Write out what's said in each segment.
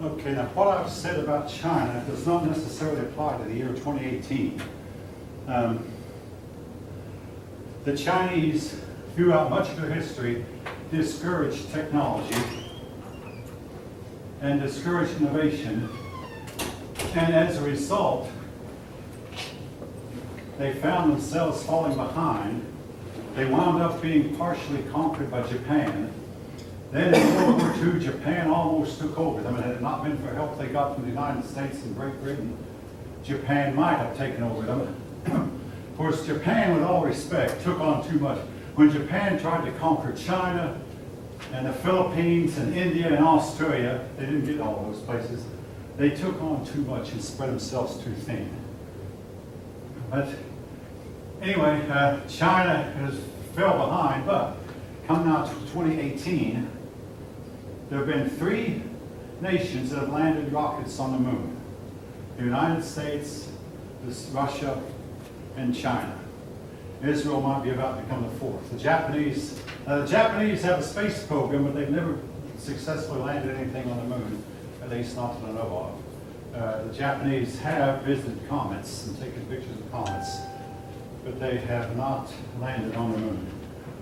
Okay, now what I've said about China does not necessarily apply to the year 2018. The Chinese, throughout much of their history, discouraged technology and discouraged innovation, and as a result, they found themselves falling behind. They wound up being partially conquered by Japan. Then in World War II, Japan almost took over them, and had it not been for help they got from the United States and Great Britain, Japan might have taken over them. Of course, Japan, with all respect, took on too much. When Japan tried to conquer China and the Philippines and India and Australia, they didn't get all those places. They took on too much and spread themselves too thin. But anyway, China has fell behind, but coming out to 2018, there have been 3 nations that have landed rockets on the moon. The United States, Russia, and China. Israel might be about to become the 4th. The Japanese have a space program, but they've never successfully landed anything on the moon, at least not that I know of. The Japanese have visited comets and taken pictures of comets, but they have not landed on the moon.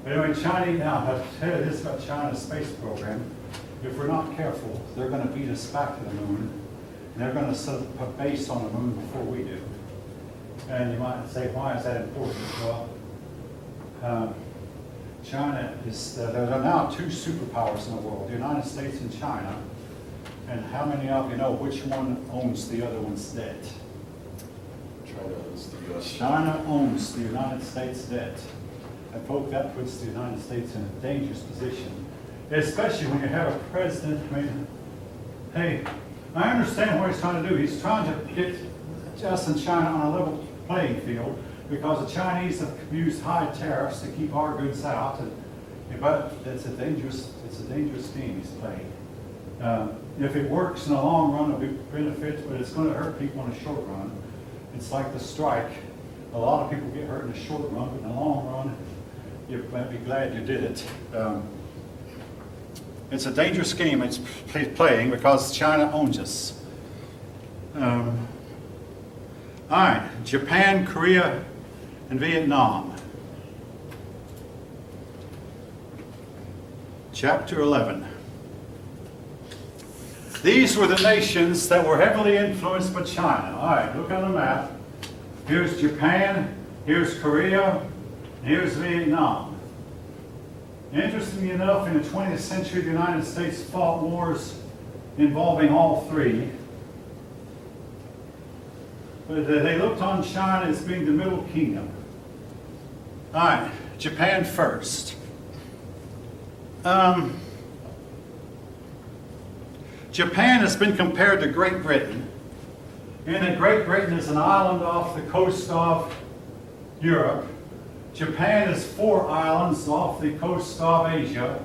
But anyway, China, now, I've tell you this about China's space program. If we're not careful, they're going to beat us back to the moon, and they're going to set up a base on the moon before we do. And you might say, why is that important? Well, China is, there are now 2 superpowers in the world, the United States and China. And how many of you know which one owns the other one's debt? China owns the U.S. China owns the United States debt. And folks, that puts the United States in a dangerous position, especially when you have a president. I mean, hey, I understand what he's trying to do. He's trying to get us and China on a level playing field because the Chinese have used high tariffs to keep our goods out. But it's a dangerous game he's playing. If it works in the long run, it'll be benefit, but it's going to hurt people in the short run. It's like the strike. A lot of people get hurt in the short run, but in the long run, you might be glad you did it. It's a dangerous game it's playing because China owns us. All right, Japan, Korea, and Vietnam. Chapter 11. These were the nations that were heavily influenced by China. All right, look on the map. Here's Japan, here's Korea, and here's Vietnam. Interestingly enough, in the 20th century, the United States fought wars involving all 3. But they looked on China as being the middle kingdom. All right, Japan first. Japan has been compared to Great Britain, in that Great Britain is an island off the coast of Europe. Japan is 4 islands off the coast of Asia.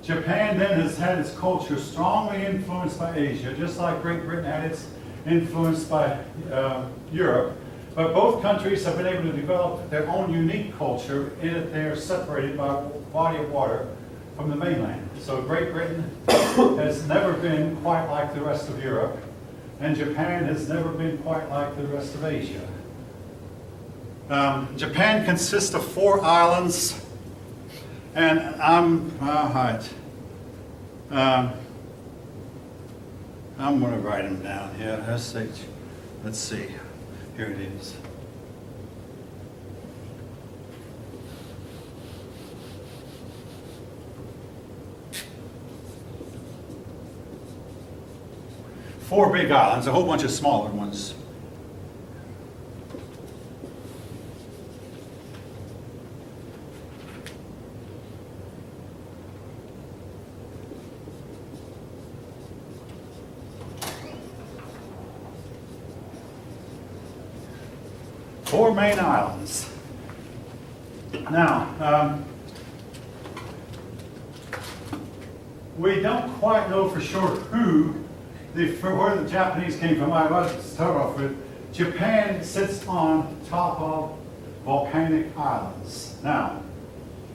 Japan then has had its culture strongly influenced by Asia, just like Great Britain had its influence by Europe. But both countries have been able to develop their own unique culture in that they are separated by a body of water from the mainland. So Great Britain has never been quite like the rest of Europe, and Japan has never been quite like the rest of Asia. Japan consists of 4 islands, and I'm going to write them down here. Let's see. Here it is. Four big islands, a whole bunch of smaller ones. Four main islands. Now, we don't quite know for sure where the Japanese came from. I was to start off with. Japan sits on top of volcanic islands. Now,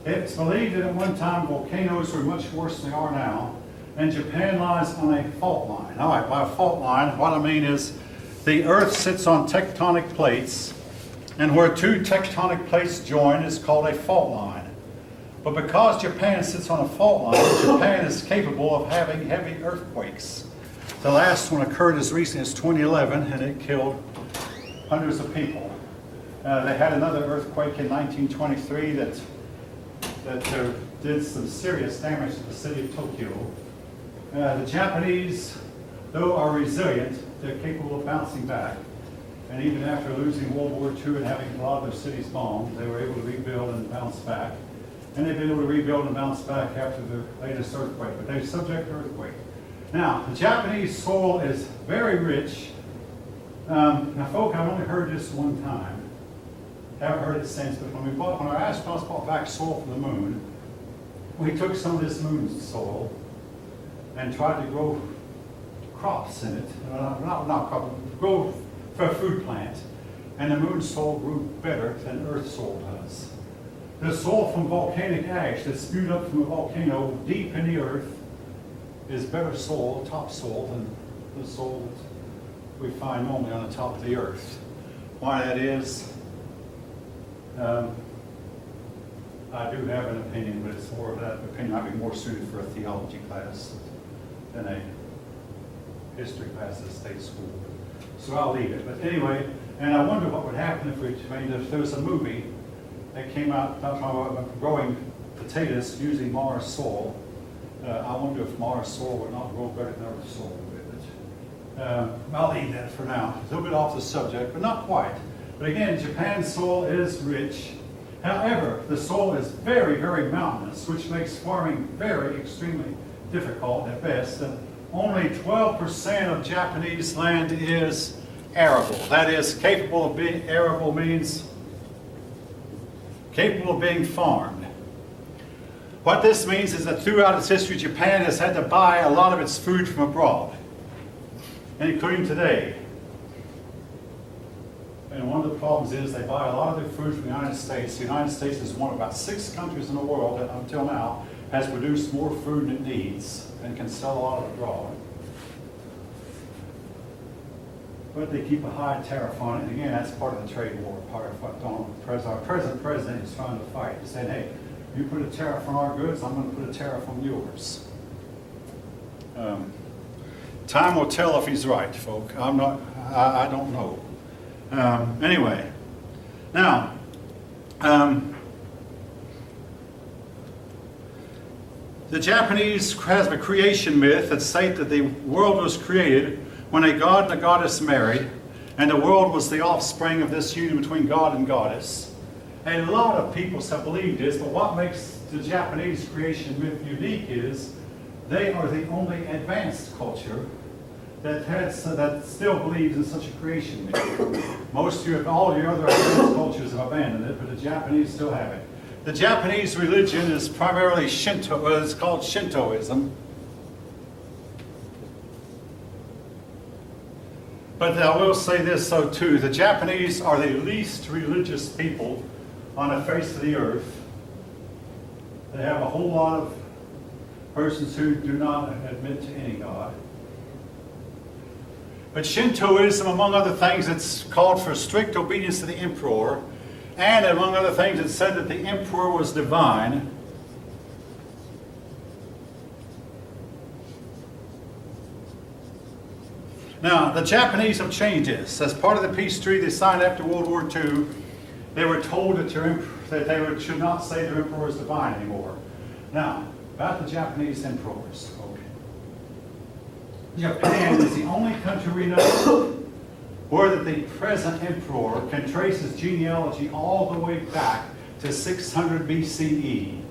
it's believed that at one time volcanoes were much worse than they are now, and Japan lies on a fault line. All right, by a fault line, what I mean is the Earth sits on tectonic plates, and where two tectonic plates join is called a fault line. But because Japan sits on a fault line, Japan is capable of having heavy earthquakes. The last one occurred as recently as 2011, and it killed hundreds of people. They had another earthquake in 1923 that did some serious damage to the city of Tokyo. The Japanese, though, are resilient. They're capable of bouncing back. And even after losing World War II and having a lot of their cities bombed, they were able to rebuild and bounce back. And they've been able to rebuild and bounce back after the latest earthquake, but they're subject to earthquake. Now, the Japanese soil is very rich. Now, folk, I've only heard this one time. Haven't heard it since, but when our astronauts brought back soil from the moon, we took some of this moon soil and tried to grow crops in it. Not crops, grow for a food plant. And the moon soil grew better than Earth soil does. The soil from volcanic ash that's spewed up from a volcano deep in the earth is better soil, topsoil, than the soil that we find normally on the top of the earth. Why that is, I do have an opinion, but it's more of that opinion might be more suited for a theology class than a history class at state school. So I'll leave it. But anyway, and I wonder what would happen if there was a movie that came out talking about growing potatoes using Mars soil. I wonder if Mars soil would not grow better than Earth soil would. I'll leave that for now. It's a little bit off the subject, but not quite. But again, Japan's soil is rich. However, the soil is very, very mountainous, which makes farming very extremely difficult at best. And only 12% of Japanese land is arable. That is, capable of being arable means capable of being farmed. What this means is that throughout its history, Japan has had to buy a lot of its food from abroad, and including today. And one of the problems is they buy a lot of their food from the United States. The United States is one of about 6 countries in the world that until now has produced more food than it needs and can sell a lot of it abroad. But they keep a high tariff on it. And again, that's part of the trade war, part of what our present president is trying to fight. He's saying, hey, you put a tariff on our goods, I'm going to put a tariff on yours. Time will tell if he's right, folk. I don't know. Anyway, now, the Japanese have a creation myth that states that the world was created when a god and a goddess married, and the world was the offspring of this union between God and goddess. And a lot of people have believed this, but what makes the Japanese creation myth unique is they are the only advanced culture that still believes in such a creation myth. All your other advanced cultures have abandoned it, but the Japanese still have it. The Japanese religion is primarily Shinto. It's called Shintoism. But I will say this, though, too. The Japanese are the least religious people on the face of the earth. They have a whole lot of persons who do not admit to any God. But Shintoism, among other things, it's called for strict obedience to the emperor. And among other things, it said that the emperor was divine. Now, the Japanese have changed this. As part of the peace treaty they signed after World War II, they were told that they should not say their emperor is divine anymore. Now, about the Japanese emperors. Okay. Japan is the only country we know where the present emperor can trace his genealogy all the way back to 600 BCE.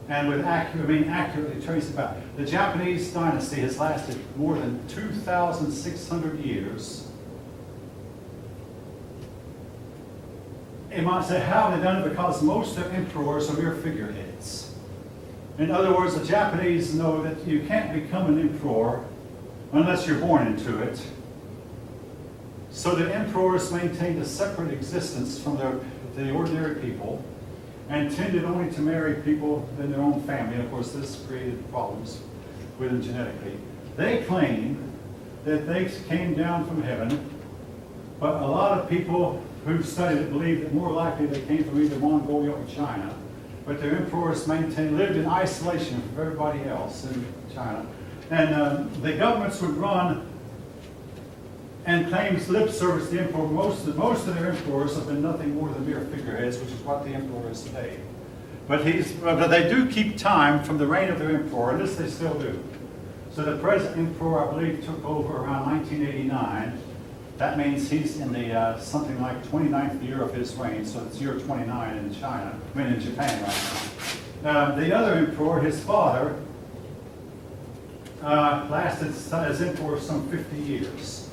And accurately trace it back. The Japanese dynasty has lasted more than 2,600 years. You might say, how have they done it? Because most of emperors are mere figureheads. In other words, the Japanese know that you can't become an emperor unless you're born into it. So the emperors maintained a separate existence from the ordinary people and tended only to marry people in their own family. And of course, this created problems with them genetically. They claim that they came down from heaven, but a lot of people who've studied it believe that more likely they came from either Mongolia or China. But their emperors lived in isolation from everybody else in China. And the governments would run and claims lip service to the emperor. Most of their emperors have been nothing more than mere figureheads, which is what the emperor is today. But they do keep time from the reign of their emperor, and this they still do. So the present emperor, I believe, took over around 1989. That means he's in the something like 29th year of his reign, so it's year 29 in China, in Japan right now. The other emperor, his father, lasted as emperor some 50 years.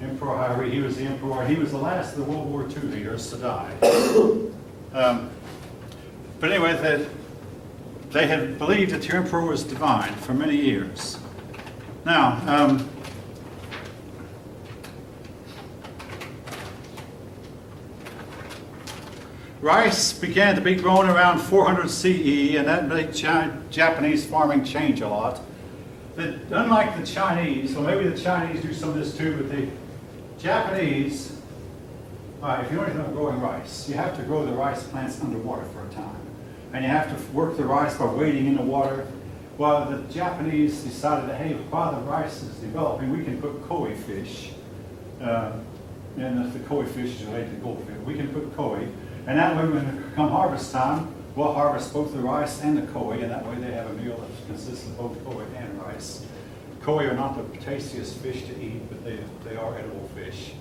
Emperor Hairi, he was the emperor. He was the last of the World War II leaders to die. But anyway, they had believed that the emperor was divine for many years. Now, rice began to be grown around 400 CE, and that made Japanese farming change a lot. Unlike the Chinese, well, maybe the Chinese do some of this too, but the Japanese, if you know anything about growing rice, you have to grow the rice plants underwater for a time. And you have to work the rice by wading in the water. Well, the Japanese decided that, hey, while the rice is developing, we can put koi fish, and if the koi fish is related to goldfish, we can put koi. And that way, when it come harvest time, we'll harvest both the rice and the koi, and that way they have a meal that consists of both koi and rice. Koi are not the tastiest fish to eat, but they are edible fish.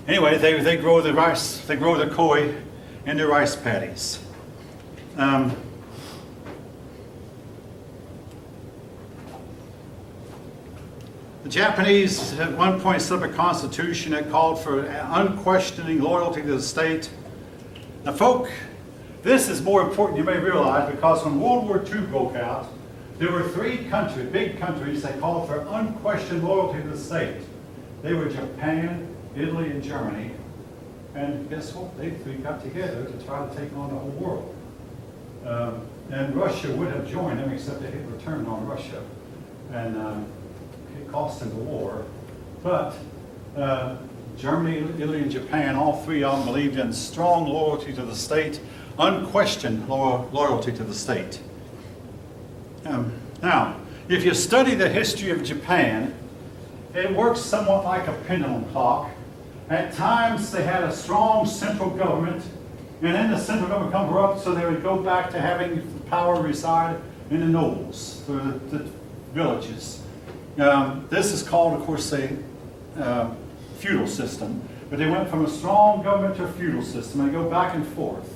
Anyway, they grow the rice, they grow the koi in their rice paddies. The Japanese at one point set up a constitution that called for unquestioning loyalty to the state. Now, folk, this is more important you may realize, because when World War II broke out, there were three countries, big countries, that called for unquestioned loyalty to the state. They were Japan, Italy, and Germany. And guess what? They three got together to try to take on the whole world. And Russia would have joined them, except they Hitler turned on Russia. And it cost them the war. But Germany, Italy, and Japan, all three of them believed in strong loyalty to the state, unquestioned loyalty to the state. Now, if you study the history of Japan, it works somewhat like a pendulum clock. At times, they had a strong central government, and then the central government became corrupt, so they would go back to having the power reside in the nobles, the villages. This is called, of course, a feudal system, but they went from a strong government to a feudal system, and they go back and forth.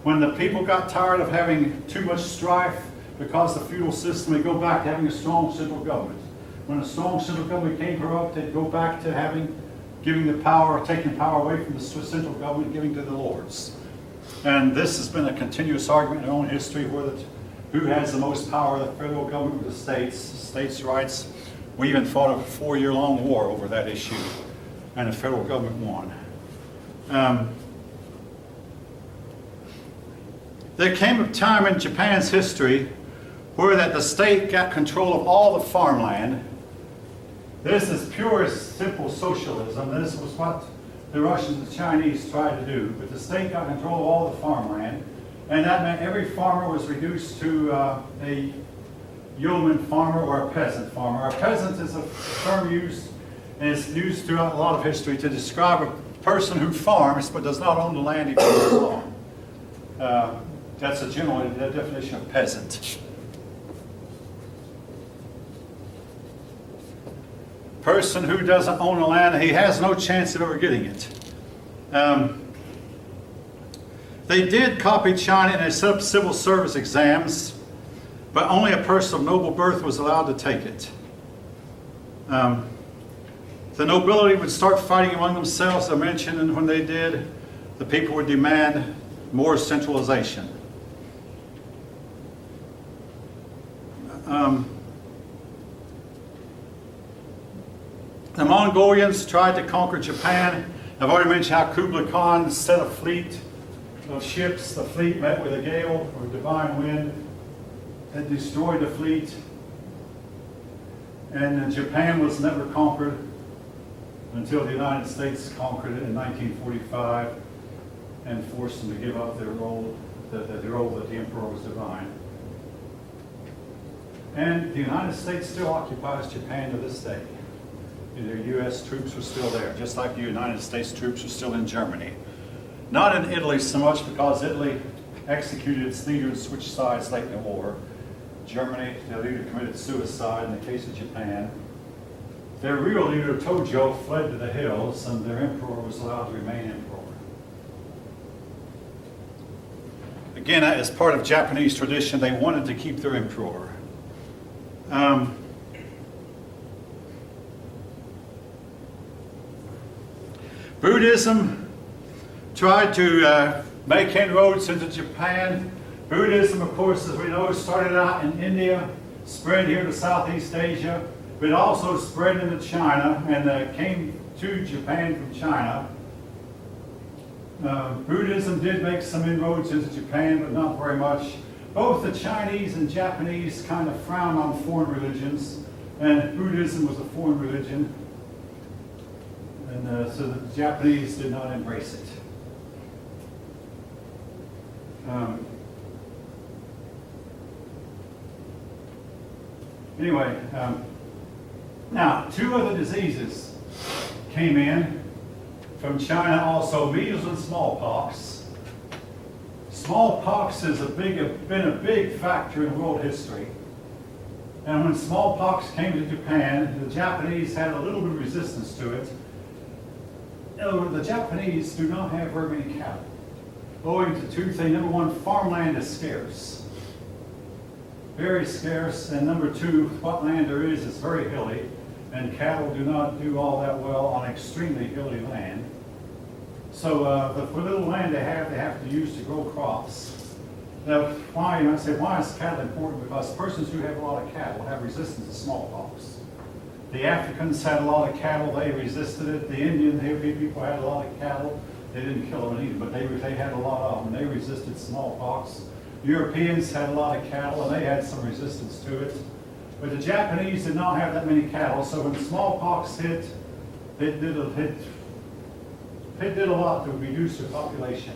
When the people got tired of having too much strife because of the feudal system, they go back to having a strong central government. When a strong central government became corrupt, they'd go back to giving the power, taking power away from the central government, giving to the lords. And this has been a continuous argument in our own history, who has the most power, the federal government or the states' rights. We even fought a 4-year-long war over that issue, and the federal government won. There came a time in Japan's history where that the state got control of all the farmland. This is pure, simple socialism. This was what the Russians and the Chinese tried to do. But the state got control of all the farmland, and that meant every farmer was reduced to a yeoman farmer or a peasant farmer. A peasant is a term used, and it's used throughout a lot of history to describe a person who farms but does not own the land he farms on. That's a general definition of peasant. Person who doesn't own the land, he has no chance of ever getting it. They did copy China and they set up civil service exams, but only a person of noble birth was allowed to take it. The nobility would start fighting among themselves, as I mentioned, and when they did, the people would demand more centralization. The Mongolians tried to conquer Japan. I've already mentioned how Kublai Khan set a fleet of ships. The fleet met with a gale or divine wind, that destroyed the fleet. And Japan was never conquered until the United States conquered it in 1945 and forced them to give up their role, the role that the emperor was divine. And the United States still occupies Japan to this day. Their U.S. troops are still there, just like the United States troops are still in Germany. Not in Italy so much, because Italy executed its leader and switched sides late in the war. Germany, their leader committed suicide in the case of Japan. Their real leader, Tojo, fled to the hills, and their emperor was allowed to remain emperor. Again, as part of Japanese tradition, they wanted to keep their emperor. Buddhism tried to make inroads into Japan. Buddhism, of course, as we know, started out in India, spread here to Southeast Asia, but also spread into China and came to Japan from China. Buddhism did make some inroads into Japan, but not very much. Both the Chinese and Japanese kind of frowned on foreign religions, and Buddhism was a foreign religion. And so the Japanese did not embrace it. Anyway, now 2 other diseases came in from China also, measles and smallpox. Smallpox has been a big factor in world history. And when smallpox came to Japan, the Japanese had a little bit of resistance to it. The Japanese do not have very many cattle, owing to 2 things. Number 1, farmland is scarce. Very scarce. And number 2, what land there is very hilly, and cattle do not do all that well on extremely hilly land. So the little land they have to use to grow crops. Now, why, you might say, why is cattle important? Because persons who have a lot of cattle have resistance to smallpox. The Africans had a lot of cattle, they resisted it. The Indian people had a lot of cattle. They didn't kill them and eat them, but they had a lot of them. They resisted smallpox. Europeans had a lot of cattle, and they had some resistance to it. But the Japanese did not have that many cattle, so when smallpox hit, it did a lot to reduce the population.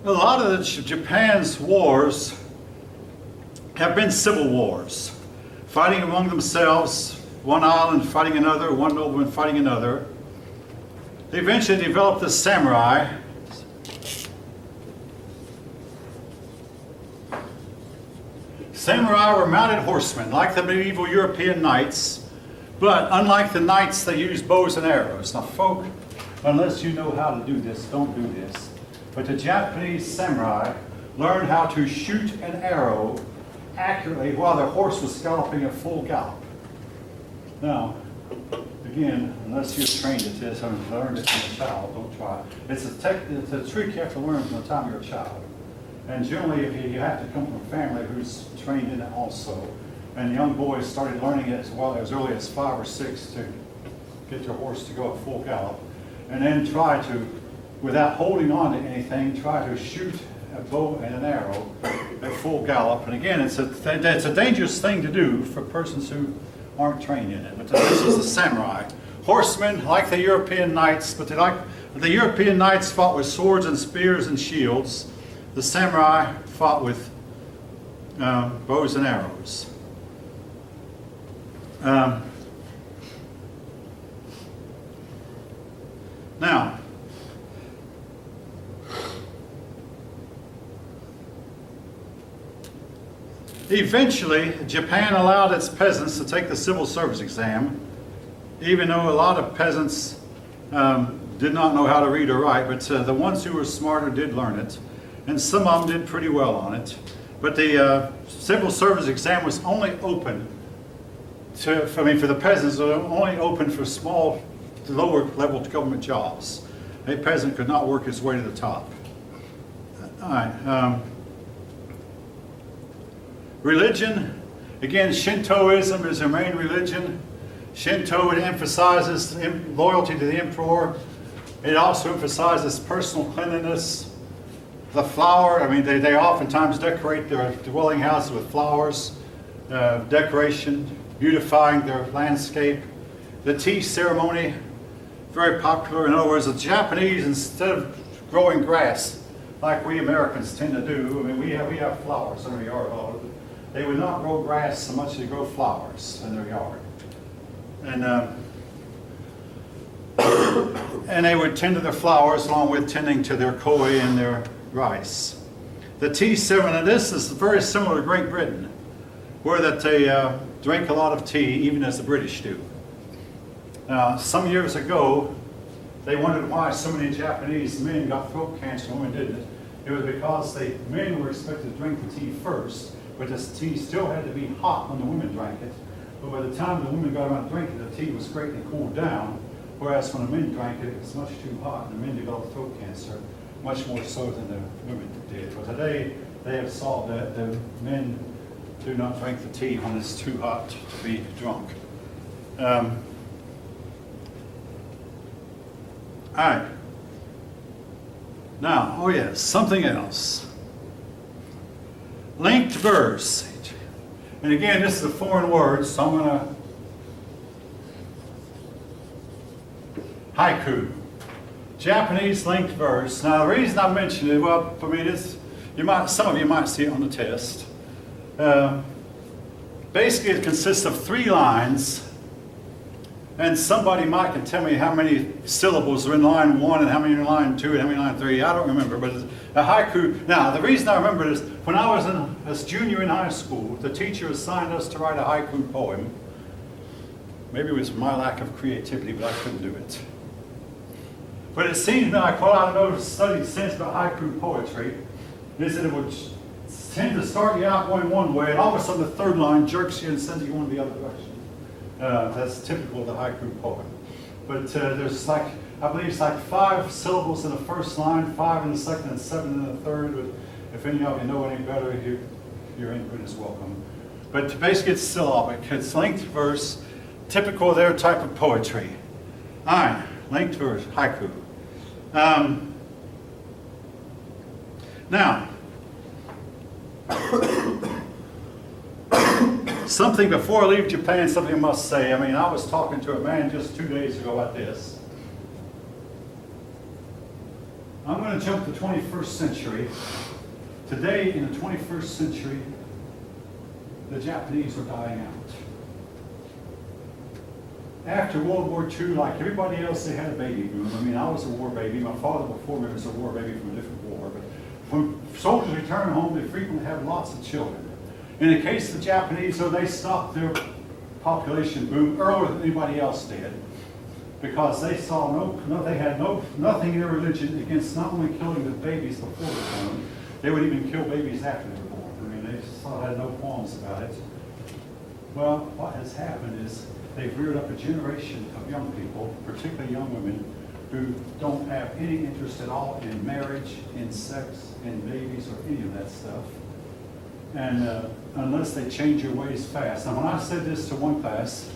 A lot of Japan's wars have been civil wars, fighting among themselves, one island fighting another, one nobleman fighting another. They eventually developed the samurai. Samurai were mounted horsemen, like the medieval European knights, but unlike the knights, they used bows and arrows. Now, folk, unless you know how to do this, don't do this. But the Japanese samurai learned how to shoot an arrow accurately while their horse was galloping at full gallop. Now, again, unless you're trained at this and learned it from a child, don't try it. It's a trick you have to learn from the time you're a child. And generally, if you have to come from a family who's trained in it also. And young boys started learning it as early as 5 or 6 to get your horse to go at full gallop. And then try to, without holding on to anything, try to shoot a bow and an arrow at full gallop. And again, it's a dangerous thing to do for persons who aren't trained in it. But this is the samurai. Horsemen, like the European knights, but the European knights fought with swords and spears and shields. The samurai fought with bows and arrows. Now, eventually, Japan allowed its peasants to take the civil service exam, even though a lot of peasants did not know how to read or write, but the ones who were smarter did learn it, and some of them did pretty well on it. But the civil service exam was only open for the peasants, it was only open for small, lower level government jobs. A peasant could not work his way to the top. All right. Religion, again, Shintoism is their main religion. Shinto, it emphasizes loyalty to the emperor. It also emphasizes personal cleanliness. The flower, I mean, they oftentimes decorate their dwelling houses with flowers, decoration, beautifying their landscape. The tea ceremony, very popular. In other words, the Japanese, instead of growing grass like we Americans tend to do, I mean, we have flowers in our yard. They would not grow grass so much as they grow flowers in their yard. And they would tend to their flowers along with tending to their koi and their rice. The tea ceremony, and this is very similar to Great Britain, where that they drink a lot of tea, even as the British do. Some years ago, they wondered why so many Japanese men got throat cancer and women didn't. It was because the men were expected to drink the tea first, but the tea still had to be hot when the women drank it. But by the time the women got around to drinking it, the tea was greatly cooled down, whereas when the men drank it, it was much too hot, and the men developed throat cancer, much more so than the women did. But today, they have solved that. The men do not drink the tea when it's too hot to be drunk. All right. Now, oh yes, something else. Linked verse. And again, this is a foreign word, so I'm going to haiku. Japanese linked verse. Now, the reason I mention it, well, for me, some of you might see it on the test. Basically, it consists of 3 lines, and somebody might can tell me how many syllables are in line 1 and how many are in line 2 and how many in line 3. I don't remember, but it's a haiku. Now, the reason I remember it is when I was a junior in high school, the teacher assigned us to write a haiku poem. Maybe it was my lack of creativity, but I couldn't do it. But it seems like what I know studied since about haiku poetry is that it would tend to start you out going one way, and all of a sudden the 3rd line jerks you and sends you going the other direction. That's typical of the haiku poem. But there's like, I believe it's like 5 syllables in the first line, 5 in the second, and 7 in the third. But if any of you know any better, your input is welcome. But basically it's syllabic. It's linked verse, typical of their type of poetry. All right, linked verse, haiku. Now, something before I leave Japan, something I must say. I mean, I was talking to a man just 2 days ago about this. I'm going to jump to the 21st century. Today, in the 21st century, the Japanese are dying out. After World War II, like everybody else, they had a baby boom. I mean, I was a war baby. My father before me was a war baby from a different war. But when soldiers return home, they frequently have lots of children. In the case of the Japanese, though, they stopped their population boom earlier than anybody else did, because they saw they had nothing in their religion against not only killing the babies before they were born, they would even kill babies after they were born. I mean, they had no qualms about it. Well, what has happened is they've reared up a generation of young people, particularly young women, who don't have any interest at all in marriage, in sex, in babies, or any of that stuff. And unless they change your ways fast. Now, when I said this to one class,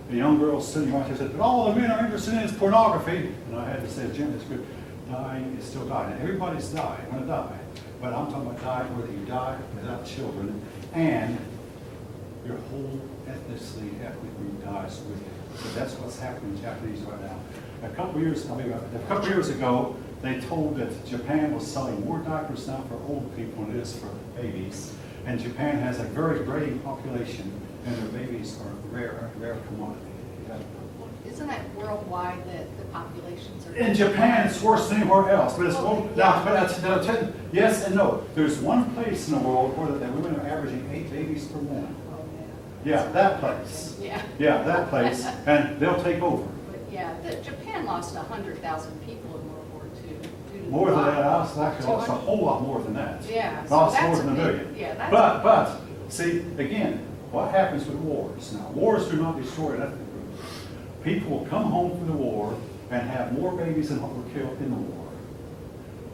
the young girl sitting right there said, but all the men are interested in is pornography. And I had to say, Jim, it's good. Dying is still dying. Everybody's dying, going to die. But I'm talking about dying whether you die without children and your whole ethnic group dies with you. So that's what's happening in Japanese right now. A couple years ago, they told that Japan was selling more diapers now for old people than it is for babies. And Japan has a very graying population, and their babies are rare commodity. Yeah. Isn't that worldwide that the populations are? In Japan, it's worse than anywhere else. But it's yes and no. There's one place in the world where the women are averaging 8 babies per woman. Oh, Yeah, that place. Yeah. Yeah, that place, and they'll take over. But yeah, Japan lost 100,000 people in World War II. Due to More the than that, bomb. actually lost a whole lot more than that. Yeah, so Lost that's more than a a big- million. yeah, that's But, see, again, what happens with wars? Now, wars do not destroy an ethnic group. People will come home from the war and have more babies than what were killed in the war.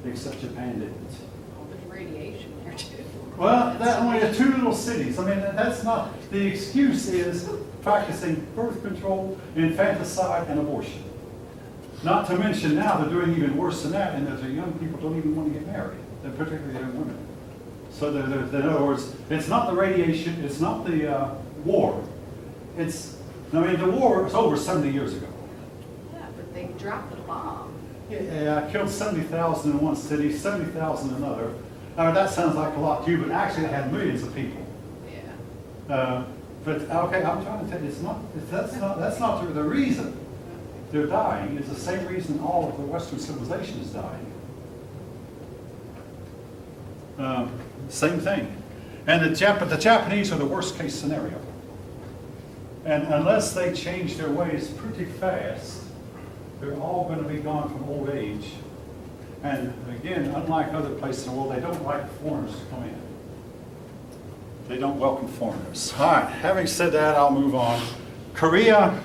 Except Japan didn't. All the radiation there too. Well, that only are two little cities. I mean, that's not, the excuse is practicing birth control, infanticide, and abortion. Not to mention now, they're doing even worse than that, and that the young people don't even want to get married, and particularly young women. So in other words, it's not the radiation, it's not the war. I mean, the war was over 70 years ago. Yeah, but they dropped the bomb. Yeah, killed 70,000 in one city, 70,000 in another. That sounds like a lot to you, but actually it had millions of people. Yeah. But okay, I'm trying to tell you, that's not the reason they're dying. It's the same reason all of the Western civilization is dying. Same thing. And the Japanese are the worst case scenario. And unless they change their ways pretty fast, they're all going to be gone from old age. And again, unlike other places in the world, they don't like foreigners to come in. They don't welcome foreigners. All right, having said that, I'll move on. Korea,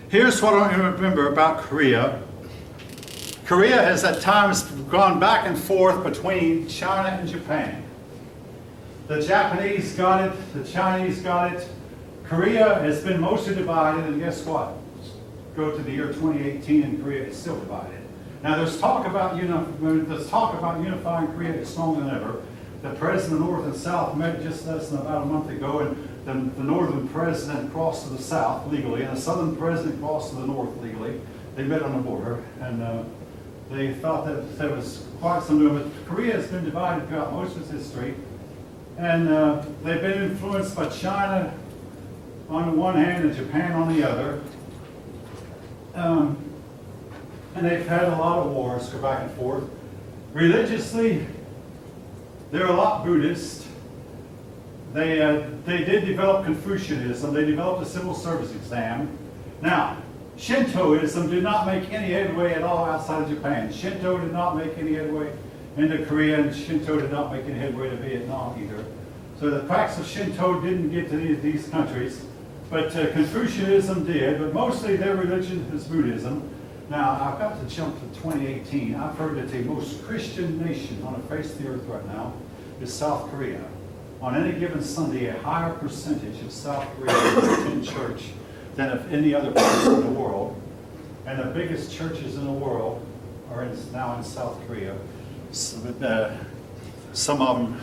here's what I remember about Korea. Korea has at times gone back and forth between China and Japan. The Japanese got it, the Chinese got it. Korea has been mostly divided, and guess what? Go to the year 2018 and Korea is still divided. Now there's talk about unifying Korea stronger than ever. The president of North and South met just less than about a month ago, and the northern president crossed to the south legally, and the southern president crossed to the north legally. They met on the border, and they thought that there was quite some movement. Korea has been divided throughout most of its history, and they've been influenced by China on the one hand and Japan on the other. And they've had a lot of wars go back and forth. Religiously, they're a lot Buddhist. They did develop Confucianism. They developed a civil service exam. Now, Shintoism did not make any headway at all outside of Japan. Shinto did not make any headway into Korea, and Shinto did not make any headway to Vietnam either. So the practice of Shinto didn't get to these countries, but Confucianism did, but mostly their religion is Buddhism. Now, I've got to jump to 2018. I've heard that the most Christian nation on the face of the earth right now is South Korea. On any given Sunday, a higher percentage of South Koreans attend church than of any other place in the world. And the biggest churches in the world are now in South Korea. Some of them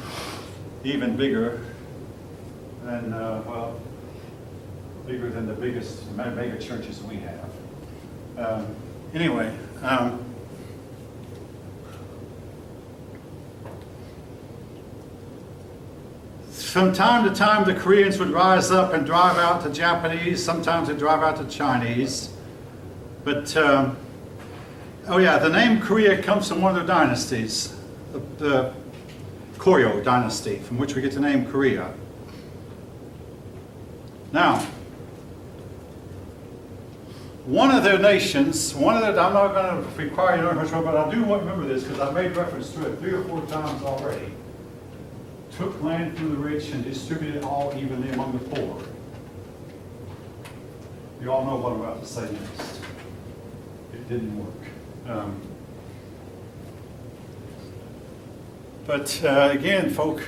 even bigger than, bigger than the biggest mega churches we have. Anyway, from time to time the Koreans would rise up and drive out the Japanese, sometimes they'd drive out the Chinese. But, the name Korea comes from one of their dynasties, the Koryo dynasty, from which we get the name Korea. Now, one of their nations, I'm not going to require you to know much more, but I do want to remember this because I've made reference to it 3 or 4 times already. Took land from the rich and distributed it all evenly among the poor. You all know what I'm about to say next. It didn't work. But again, folk,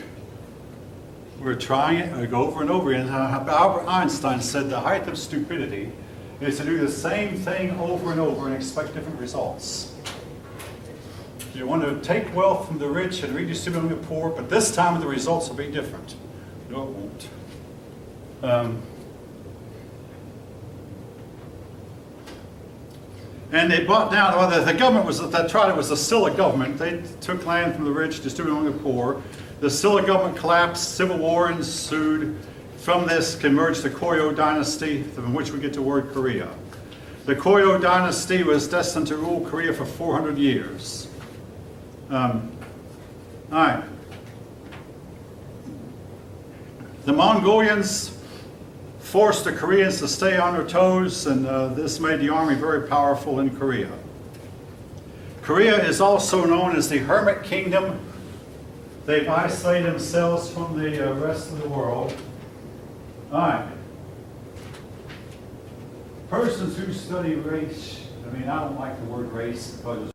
we're trying it over and over again. Albert Einstein said the height of stupidity is to do the same thing over and over and expect different results. You want to take wealth from the rich and redistribute it among the poor, but this time the results will be different. No, it won't. And they bought down, well, the government that tried it was the Silla government. They took land from the rich, distributed among the poor. The Silla government collapsed, civil war ensued. From this emerged the Koryo dynasty, from which we get the word Korea. The Koryo dynasty was destined to rule Korea for 400 years. All right. The Mongolians forced the Koreans to stay on their toes, and this made the army very powerful in Korea. Korea is also known as the Hermit Kingdom. They've isolated themselves from the rest of the world. All right. Persons who study race, I don't like the word race because